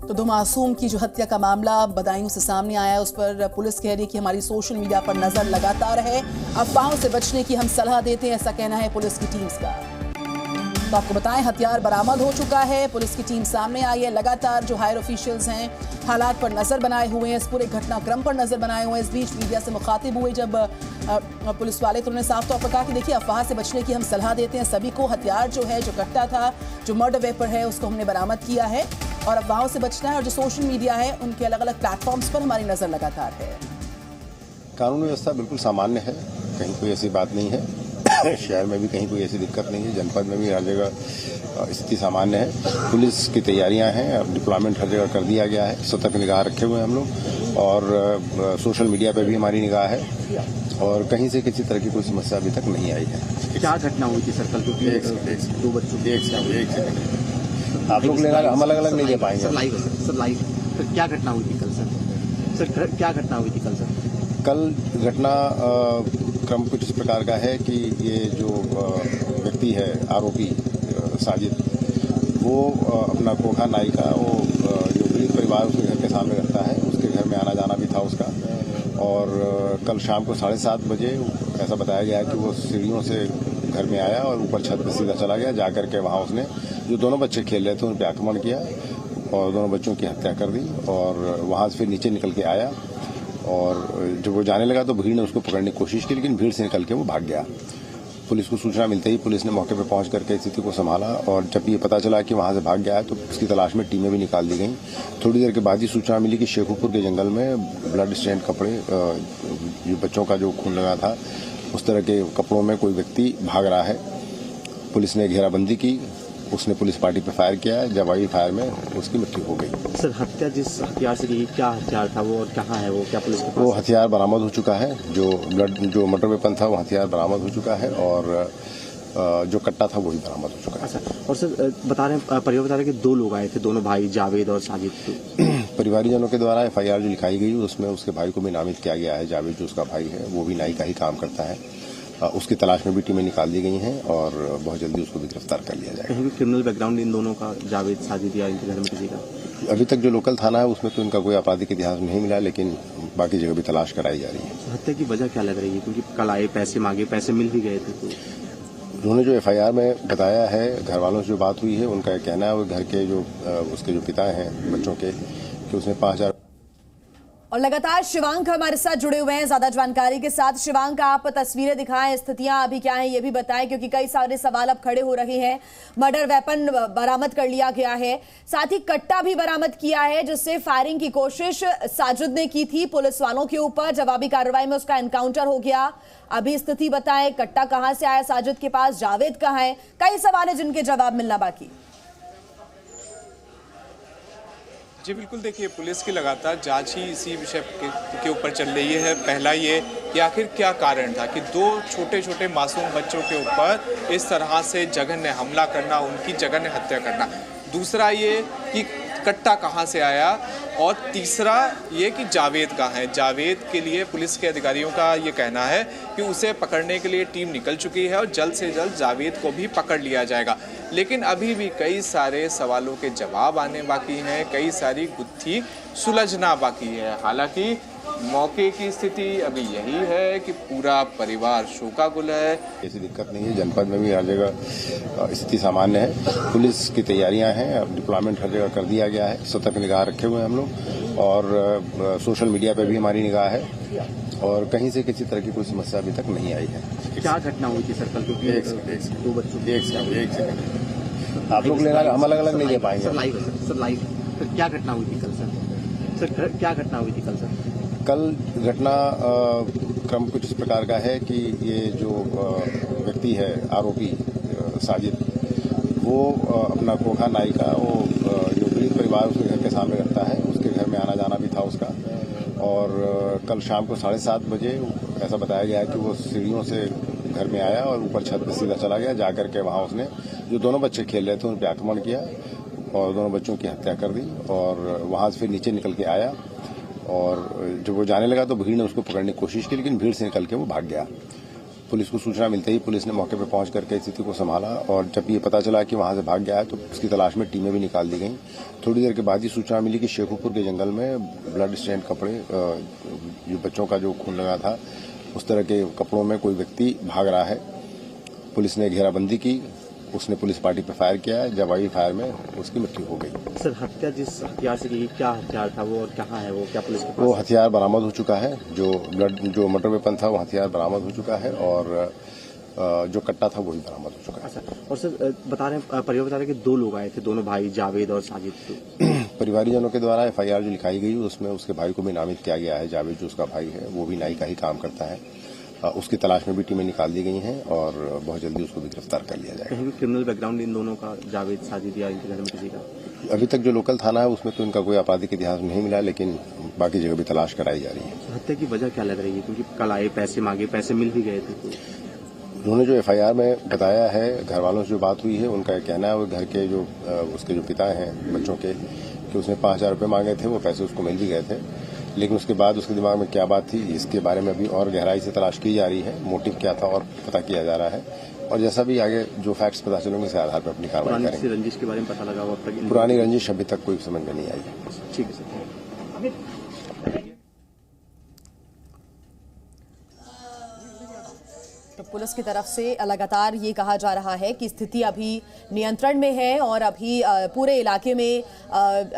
तो दो मासूम की जो हत्या का मामला बदायूं से सामने आया है, उस पर पुलिस कह रही है कि हमारी सोशल मीडिया पर नजर लगातार है, अफवाहों से बचने की हम सलाह देते हैं, ऐसा कहना है पुलिस की टीम्स का। तो आपको बताएं, हथियार बरामद हो चुका है, पुलिस की टीम सामने आई है, लगातार जो हायर ऑफिशियल्स हैं हालात पर नजर बनाए हुए हैं, इस पूरे घटनाक्रम पर नजर बनाए हुए हैं। इस बीच मीडिया से मुखातिब हुए जब पुलिस वाले, तो उन्होंने साफ तौर पर कहा कि देखिए, अफवाह से बचने की हम सलाह देते हैं सभी को, हथियार जो है, जो कट्टा था, जो मर्डर वेपन है, उसको हमने बरामद किया है और अफवाहों से बचना है। और जो सोशल मीडिया है, उनके अलग अलग प्लेटफॉर्म्स पर हमारी नजर लगातार है। कानून व्यवस्था बिल्कुल सामान्य है, कहीं कोई ऐसी बात नहीं है। शहर में भी कहीं कोई ऐसी दिक्कत नहीं है, जनपद में भी हर जगह स्थिति सामान्य है। पुलिस की तैयारियां हैं, डिप्लॉयमेंट हर जगह कर दिया गया है, सतर्क निगाह रखे हुए हैं हम लोग, और सोशल मीडिया पे भी हमारी निगाह है और कहीं से किसी तरह की कोई समस्या अभी तक नहीं आई है। क्या घटना हुई थी सर कल? दो बच्चों की। एक सेकंड, आप लोग लेना, हम अलग अलग नहीं ले पाएंगे। सर लाइव क्या घटना हुई थी कल सर? क्या घटना हुई थी कल सर? कल घटना क्रम कुछ इस प्रकार का है कि ये जो व्यक्ति है, आरोपी साजिद, वो अपना खोखा नाई का, वो जो पीड़ित परिवार उसके घर के सामने रहता है, उसके घर में आना जाना भी था उसका। और कल शाम को 7:30 बजे ऐसा बताया गया कि वो सीढ़ियों से घर में आया और ऊपर छत पर सीधा चला गया। जाकर के वहाँ उसने जो दोनों बच्चे खेल रहे थे उन पर आक्रमण किया और दोनों बच्चों की हत्या कर दी। और वहाँ से फिर नीचे निकल के आया और जब वो जाने लगा तो भीड़ ने उसको पकड़ने की कोशिश की, लेकिन भीड़ से निकल के वो भाग गया। पुलिस को सूचना मिलते ही पुलिस ने मौके पर पहुंच करके स्थिति को संभाला और जब ये पता चला कि वहां से भाग गया है तो उसकी तलाश में टीमें भी निकाल दी गई। थोड़ी देर के बाद ही सूचना मिली कि शेखुपुर के जंगल में ब्लड स्टेन कपड़े, जो बच्चों का जो खून लगा था, उस तरह के कपड़ों में कोई व्यक्ति भाग रहा है। पुलिस ने घेराबंदी की, उसने पुलिस पार्टी पर फायर किया, जवाबी फायर में उसकी मृत्यु हो गई। सर, हत्या जिस हथियार से की, क्या हथियार था वो और कहाँ है वो? क्या पुलिस के पास? वो हथियार बरामद हो चुका है, जो मर्डर वेपन था वो हथियार बरामद हो चुका है और जो कट्टा था वो भी बरामद हो चुका है। अच्छा, और सर परिवार बता रहे कि 2 लोग आए थे, दोनों भाई जावेद और साजिद। परिवारीजनों के द्वारा FIR जो लिखाई गई उसमें उसके भाई को भी नामित किया गया है। जावेद जो उसका भाई है वो भी नाई का ही काम करता है, उसकी तलाश में भी टीमें निकाल दी गई हैं और बहुत जल्दी उसको भी गिरफ्तार कर लिया जाएगा। कहीं भी क्रिमिनल बैकग्राउंड इन दोनों का, जावेद साजिद या इनके घर में किसी का? अभी तक जो लोकल थाना है उसमें तो इनका कोई आपराधिक इतिहास नहीं मिला, लेकिन बाकी जगह भी तलाश कराई जा रही है। हत्या की वजह क्या लग रही है? क्योंकि कल आए, पैसे मांगे, पैसे मिल भी गए थे। तो उन्होंने जो FIR में बताया है, घर वालों से जो बात हुई है, उनका कहना है वो घर के जो उसके जो पिता हैं बच्चों के, कि उसने 5,000। और लगातार शिवांक हमारे साथ जुड़े हुए हैं ज्यादा जानकारी के साथ। शिवांक, आप तस्वीरें दिखाएं, स्थितियां अभी क्या हैं ये भी बताएं, क्योंकि कई सारे सवाल अब खड़े हो रहे हैं। मर्डर वेपन बरामद कर लिया गया है, साथ ही कट्टा भी बरामद किया है जिससे फायरिंग की कोशिश साजिद ने की थी पुलिस वालों के ऊपर। जवाबी कार्रवाई में उसका एनकाउंटर हो गया। अभी स्थिति बताएं, कट्टा कहां से आया साजिद के पास, जावेद कहां है? कई सवाल है जिनके जवाब मिलना बाकी। जी बिल्कुल, देखिए, पुलिस की लगातार जांच ही इसी विषय के ऊपर चल रही है। पहला ये कि आखिर क्या कारण था कि 2 छोटे छोटे मासूम बच्चों के ऊपर इस तरह से जघन्य हमला करना, उनकी जघन्य हत्या करना। दूसरा ये कि कट्टा कहाँ से आया, और तीसरा ये कि जावेद कहाँ है। जावेद के लिए पुलिस के अधिकारियों का ये कहना है कि उसे पकड़ने के लिए टीम निकल चुकी है और जल्द से जल्द जावेद को भी पकड़ लिया जाएगा। लेकिन अभी भी कई सारे सवालों के जवाब आने बाकी हैं, कई सारी गुत्थी सुलझना बाकी है। हालांकि मौके की स्थिति अभी यही है कि पूरा परिवार शोकाकुल है। ऐसी दिक्कत नहीं है, जनपद में भी हर जगह स्थिति सामान्य है। पुलिस की तैयारियां हैं, डिप्लॉयमेंट हर जगह कर दिया गया है, सतर्क निगाह रखे हुए हैं हम लोग, और सोशल मीडिया पे भी हमारी निगाह है और कहीं से किसी तरह की कोई समस्या अभी तक नहीं आई है। क्या घटना हुई थी सर कल? क्योंकि दो बच्चों की। एक सेकंड, आप लोग लेना, हम अलग अलग नहीं ले पाएंगे। सर लाइव क्या घटना हुई थी कल सर? क्या घटना हुई थी कल सर? कल घटना क्रम कुछ इस प्रकार का है कि ये जो व्यक्ति है, आरोपी साजिद, वो अपना खोखा नाई का, वो जो पीड़ित परिवार उसके घर के सामने रहता है, उसके घर में आना जाना भी था उसका। और कल शाम को 7:30 बजे ऐसा बताया गया कि वो सीढ़ियों से घर में आया और ऊपर छत पर सीधा चला गया। जाकर के वहाँ उसने जो दोनों बच्चे खेल रहे थे उन पर आक्रमण किया और दोनों बच्चों की हत्या कर दी। और वहाँ से फिर नीचे निकल के आया और जब वो जाने लगा तो भीड़ ने उसको पकड़ने की कोशिश की, लेकिन भीड़ से निकल के वो भाग गया। पुलिस को सूचना मिलते ही पुलिस ने मौके पर पहुंच करके स्थिति को संभाला और जब ये पता चला कि वहां से भाग गया है तो उसकी तलाश में टीमें भी निकाल दी गई। थोड़ी देर के बाद ही सूचना मिली कि शेखुपुर के जंगल में ब्लड स्टेन कपड़े, जो बच्चों का जो खून लगा था उस तरह के कपड़ों में कोई व्यक्ति भाग रहा है। पुलिस ने घेराबंदी की, उसने पुलिस पार्टी पर फायर किया है, जवाबी फायर में उसकी मृत्यु हो गई। सर, हत्या जिस हथियार से की, क्या हथियार था वो और कहाँ है वो, क्या पुलिस के पास? वो हथियार बरामद हो चुका है, जो मर्डर वेपन था वो हथियार बरामद हो चुका है और जो कट्टा था वो भी बरामद हो चुका है। अच्छा, और सर परिवार बता रहे कि 2 लोग आए थे, दोनों भाई जावेद और साजिद। परिवारजनों के द्वारा FIR जो लिखाई गई उसमें उसके भाई को भी नामित किया गया है। जावेद जो उसका भाई है वो भी नाई का ही काम करता है। उसकी तलाश में भी टीमें निकाल दी गई हैं और बहुत जल्दी उसको भी गिरफ्तार कर लिया जाएगा। कहीं भी क्रिमिनल बैकग्राउंड इन दोनों का, जावेद साजिद या इनके घर में किसी का? अभी तक जो लोकल थाना है उसमें तो इनका कोई आपराधिक इतिहास नहीं मिला, लेकिन बाकी जगह भी तलाश कराई जा रही है। हत्या की वजह क्या लग रही है, क्योंकि कल आए, पैसे मांगे, पैसे मिल भी गए थे? उन्होंने जो FIR में बताया है, घर वालों से जो बात हुई है उनका कहना है वो घर के जो उसके जो पिता हैं बच्चों के, कि उसने 5,000 रुपये मांगे थे, वो पैसे उसको मिल भी गए थे, लेकिन उसके बाद उसके दिमाग में क्या बात थी इसके बारे में अभी और गहराई से तलाश की जा रही है। मोटिव क्या था और पता किया जा रहा है और जैसा भी आगे जो फैक्ट्स पता चलेंगे उसके आधार पर अपनी कार्रवाई करेंगे। पुरानी रंजिश के बारे में पता लगा हुआ? पुरानी रंजिश अभी तक कोई समझ में नहीं आई है। ठीक है सर। तो पुलिस की तरफ से लगातार ये कहा जा रहा है कि स्थिति अभी नियंत्रण में है और अभी पूरे इलाके में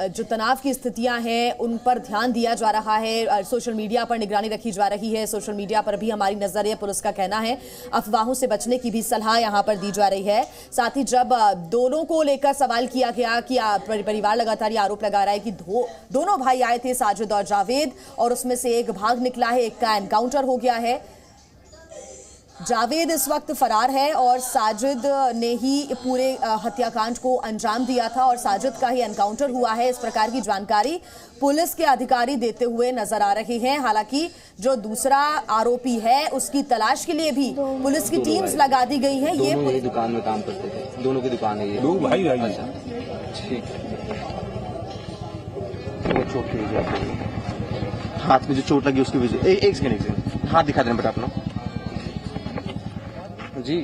जो तनाव की स्थितियां हैं उन पर ध्यान दिया जा रहा है। सोशल मीडिया पर निगरानी रखी जा रही है, सोशल मीडिया पर भी हमारी नजर है। पुलिस का कहना है अफवाहों से बचने की भी सलाह यहां पर दी जा रही है। साथ ही जब दोनों को लेकर सवाल किया गया कि परिवार लगातार ये आरोप लगा रहा है कि दोनों भाई आए थे, साजिद और जावेद, और उसमें से एक भाग निकला है, एक का एनकाउंटर हो गया है। जावेद इस वक्त फरार है और साजिद ने ही पूरे हत्याकांड को अंजाम दिया था और साजिद का ही एनकाउंटर हुआ है। इस प्रकार की जानकारी पुलिस के अधिकारी देते हुए नजर आ रहे हैं। हालांकि जो दूसरा आरोपी है उसकी तलाश के लिए भी पुलिस की टीम्स लगा दी गई हैं। ये दुकान में काम करते थे, दोनों की दुकान है ये, 2 भाई। अच्छा, ठीक है। चोट लगी हाथ में, जो चोट लगी उसकी वजह, एक सेकंड हाथ दिखा देना बेटा अपना जी।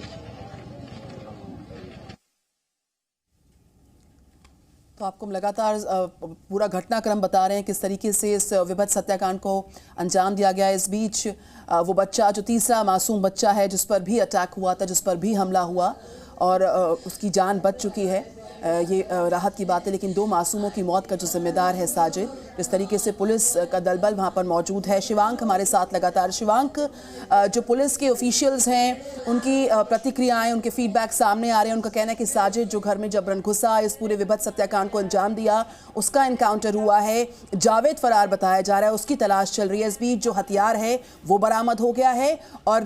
तो आपको हम लगातार पूरा घटनाक्रम बता रहे हैं किस तरीके से इस विभत्स हत्याकांड को अंजाम दिया गया। इस बीच वो बच्चा, जो तीसरा मासूम बच्चा है जिस पर भी अटैक हुआ था, जिस पर भी हमला हुआ और उसकी जान बच चुकी है, ये राहत की बात है। लेकिन 2 मासूमों की मौत का जो जिम्मेदार है साजिद, जिस तरीके से पुलिस का दलबल वहाँ पर मौजूद है। शिवांक हमारे साथ लगातार। शिवांक, जो पुलिस के ऑफिशियल्स हैं उनकी प्रतिक्रियाएं, उनके फीडबैक सामने आ रहे हैं। उनका कहना है कि साजिद जो घर में जबरन घुसा, इस पूरे विभत्स हत्याकांड को अंजाम दिया, उसका एनकाउंटर हुआ है। जावेद फरार बताया जा रहा है, उसकी तलाश चल रही है। इस बीच जो हथियार है वो बरामद हो गया है और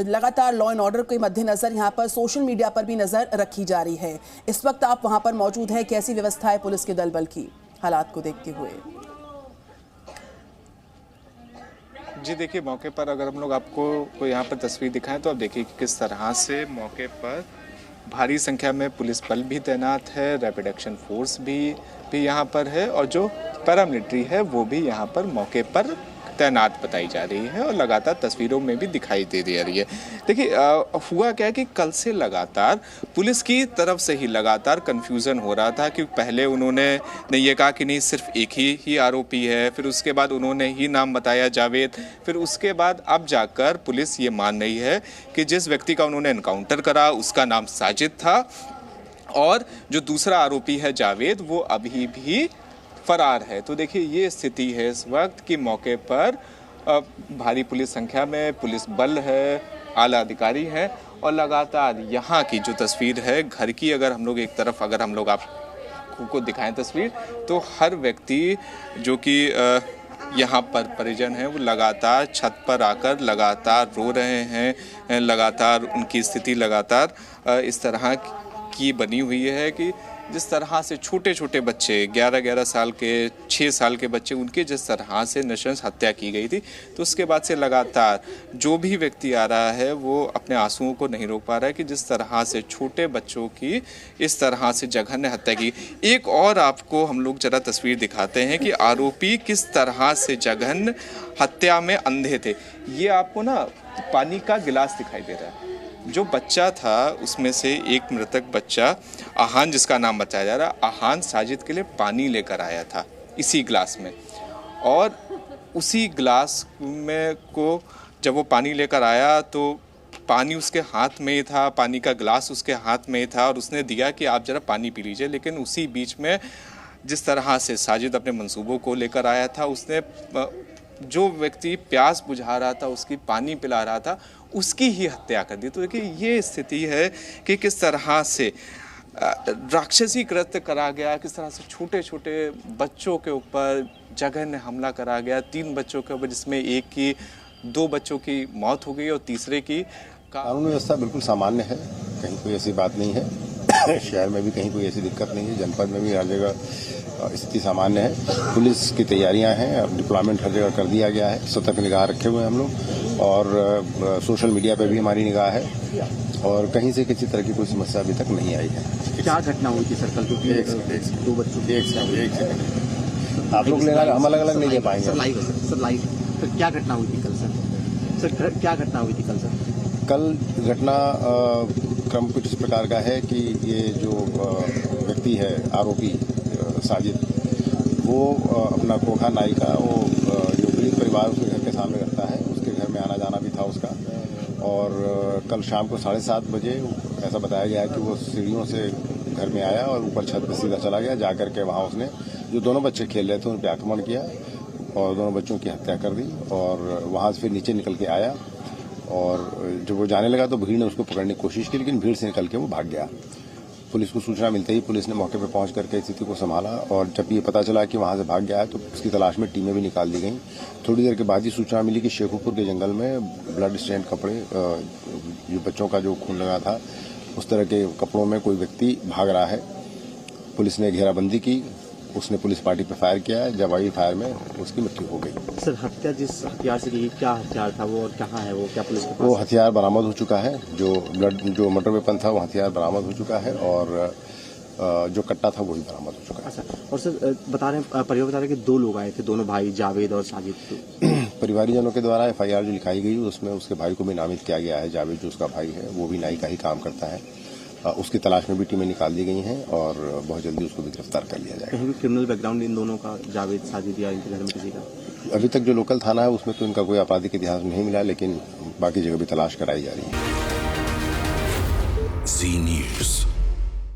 लगातार लॉ एंड ऑर्डर के मद्देनजर यहाँ पर सोशल मीडिया पर भी नजर रखी जा रही है। इस वक्त आप वहां पर मौजूद है, कैसी व्यवस्था है पुलिस के दल बल की हालात को देखते हुए? जी देखिए, मौके पर अगर हम लोग आपको यहाँ पर तस्वीर दिखाएं तो आप देखिए कि किस तरह से मौके पर भारी संख्या में पुलिस बल भी तैनात है, रैपिड एक्शन फोर्स भी यहाँ पर है और जो पैरामिलिट्री है वो भी यहाँ पर मौके पर तैनात बताई जा रही है और लगातार तस्वीरों में भी दिखाई दे रही है। देखिए, हुआ क्या है कि कल से लगातार पुलिस की तरफ से ही लगातार कंफ्यूजन हो रहा था कि पहले उन्होंने ये कहा कि नहीं सिर्फ एक ही आरोपी है, फिर उसके बाद उन्होंने ही नाम बताया जावेद, फिर उसके बाद अब जाकर पुलिस ये मान रही है कि जिस व्यक्ति का उन्होंने एनकाउंटर करा उसका नाम साजिद था और जो दूसरा आरोपी है जावेद वो अभी भी फरार है। तो देखिए, ये स्थिति है इस वक्त कि मौके पर भारी पुलिस संख्या में पुलिस बल है, आला अधिकारी हैं और लगातार यहाँ की जो तस्वीर है घर की, अगर हम लोग एक तरफ अगर हम लोग आपको दिखाएं तस्वीर, तो हर व्यक्ति जो कि यहाँ पर परिजन हैं वो लगातार छत पर आकर लगातार रो रहे हैं। लगातार उनकी स्थिति लगातार इस तरह की बनी हुई है कि जिस तरह से छोटे छोटे बच्चे 11-11 साल के 6 साल के बच्चे उनके जिस तरह से नृशंस हत्या की गई थी, तो उसके बाद से लगातार जो भी व्यक्ति आ रहा है वो अपने आंसुओं को नहीं रोक पा रहा है कि जिस तरह से छोटे बच्चों की इस तरह से जघन्य हत्या की। एक और आपको हम लोग जरा तस्वीर दिखाते हैं कि आरोपी किस तरह से जघन्य हत्या में अंधे थे। ये आपको ना पानी का गिलास दिखाई दे रहा है। जो बच्चा था उसमें से एक मृतक बच्चा आहान, जिसका नाम बताया जा रहा है, आहान साजिद के लिए पानी लेकर आया था इसी गिलास में, और उसी गिलास में को जब वो पानी लेकर आया तो पानी उसके हाथ में ही था, पानी का गिलास उसके हाथ में ही था और उसने दिया कि आप ज़रा पानी पी लीजिए। लेकिन उसी बीच में जिस तरह से साजिद अपने मंसूबों को लेकर आया था, उसने जो व्यक्ति प्यास बुझा रहा था, उसकी पानी पिला रहा था, उसकी ही हत्या कर दी। तो देखिए ये स्थिति है कि किस तरह से राक्षसी कृत्य करा गया, किस तरह से छोटे छोटे बच्चों के ऊपर जघन्य हमला करा गया। 3 बच्चों के ऊपर, जिसमें 2 बच्चों की मौत हो गई और तीसरे की। कानून व्यवस्था बिल्कुल सामान्य है, कहीं कोई ऐसी बात नहीं है। शहर में भी कहीं कोई ऐसी दिक्कत नहीं है, जनपद में भी हर जगह स्थिति सामान्य है। पुलिस की तैयारियां हैं, डिप्लॉयमेंट हर जगह कर दिया गया है, सतर्क निगाह रखे हुए हैं हम लोग, और सोशल मीडिया पे भी हमारी निगाह है और कहीं से किसी तरह की कोई समस्या अभी तक नहीं आई है। क्या घटना हुई थी सर कल? क्योंकि 2 बच्चों की एक सेकंड आप लोग लेना, हम अलग अलग नहीं ले पाएंगे। सर लाइव तो क्या घटना हुई थी कल सर? क्या घटना हुई थी कल सर? कल घटना क्रम कुछ इस प्रकार का है कि ये जो व्यक्ति है आरोपी साजिद, वो अपना खोखा नाई का वो जो पीड़ित परिवार उसके घर के सामने रहता है, उसके घर में आना जाना भी था उसका। और कल शाम को 7:30 बजे ऐसा बताया गया कि वो सीढ़ियों से घर में आया और ऊपर छत पर सीधा चला गया। जाकर के वहाँ उसने जो दोनों बच्चे खेल रहे थे उन पर आक्रमण किया और दोनों बच्चों की हत्या कर दी। और वहाँ से फिर नीचे निकल के आया और जब वो जाने लगा तो भीड़ ने उसको पकड़ने की कोशिश की, लेकिन भीड़ से निकल के वो भाग गया। पुलिस को सूचना मिलते ही पुलिस ने मौके पर पहुंच करके स्थिति को संभाला और जब ये पता चला कि वहां से भाग गया है तो उसकी तलाश में टीमें भी निकाल दी गई। थोड़ी देर के बाद ही सूचना मिली कि शेखुपुर के जंगल में ब्लड स्टेन कपड़े, जो बच्चों का जो खून लगा था उस तरह के कपड़ों में कोई व्यक्ति भाग रहा है। पुलिस ने घेराबंदी की, उसने पुलिस पार्टी पर फायर किया है, जवाबी फायर में उसकी मृत्यु हो गई। सर हत्या जिस हथियार से की, क्या हथियार था वो और कहाँ है वो? क्या पुलिस के पास? वो हथियार बरामद हो चुका है, जो मर्डर वेपन था वो हथियार बरामद हो चुका है और जो कट्टा था वो भी बरामद हो चुका है। अच्छा, और सर परिवार बता रहे कि 2 लोग आए थे, दोनों भाई जावेद और साजिद। परिवारीजनों के द्वारा FIR जो लिखाई गई उसमें उसके भाई को भी नामित किया गया है। जावेद जो उसका भाई है वो भी नाई का ही काम करता है। उसकी तलाश में भी टीमें निकाल दी गई हैं और बहुत जल्दी उसको भी गिरफ्तार कर लिया जाएगा। कहीं भी क्रिमिनल बैकग्राउंड इन दोनों का, जावेद साजिद या इनके घर में किसी का? अभी तक जो लोकल थाना है उसमें तो इनका कोई आपराधिक इतिहास नहीं मिला, लेकिन बाकी जगह भी तलाश कराई जा रही है। Z News।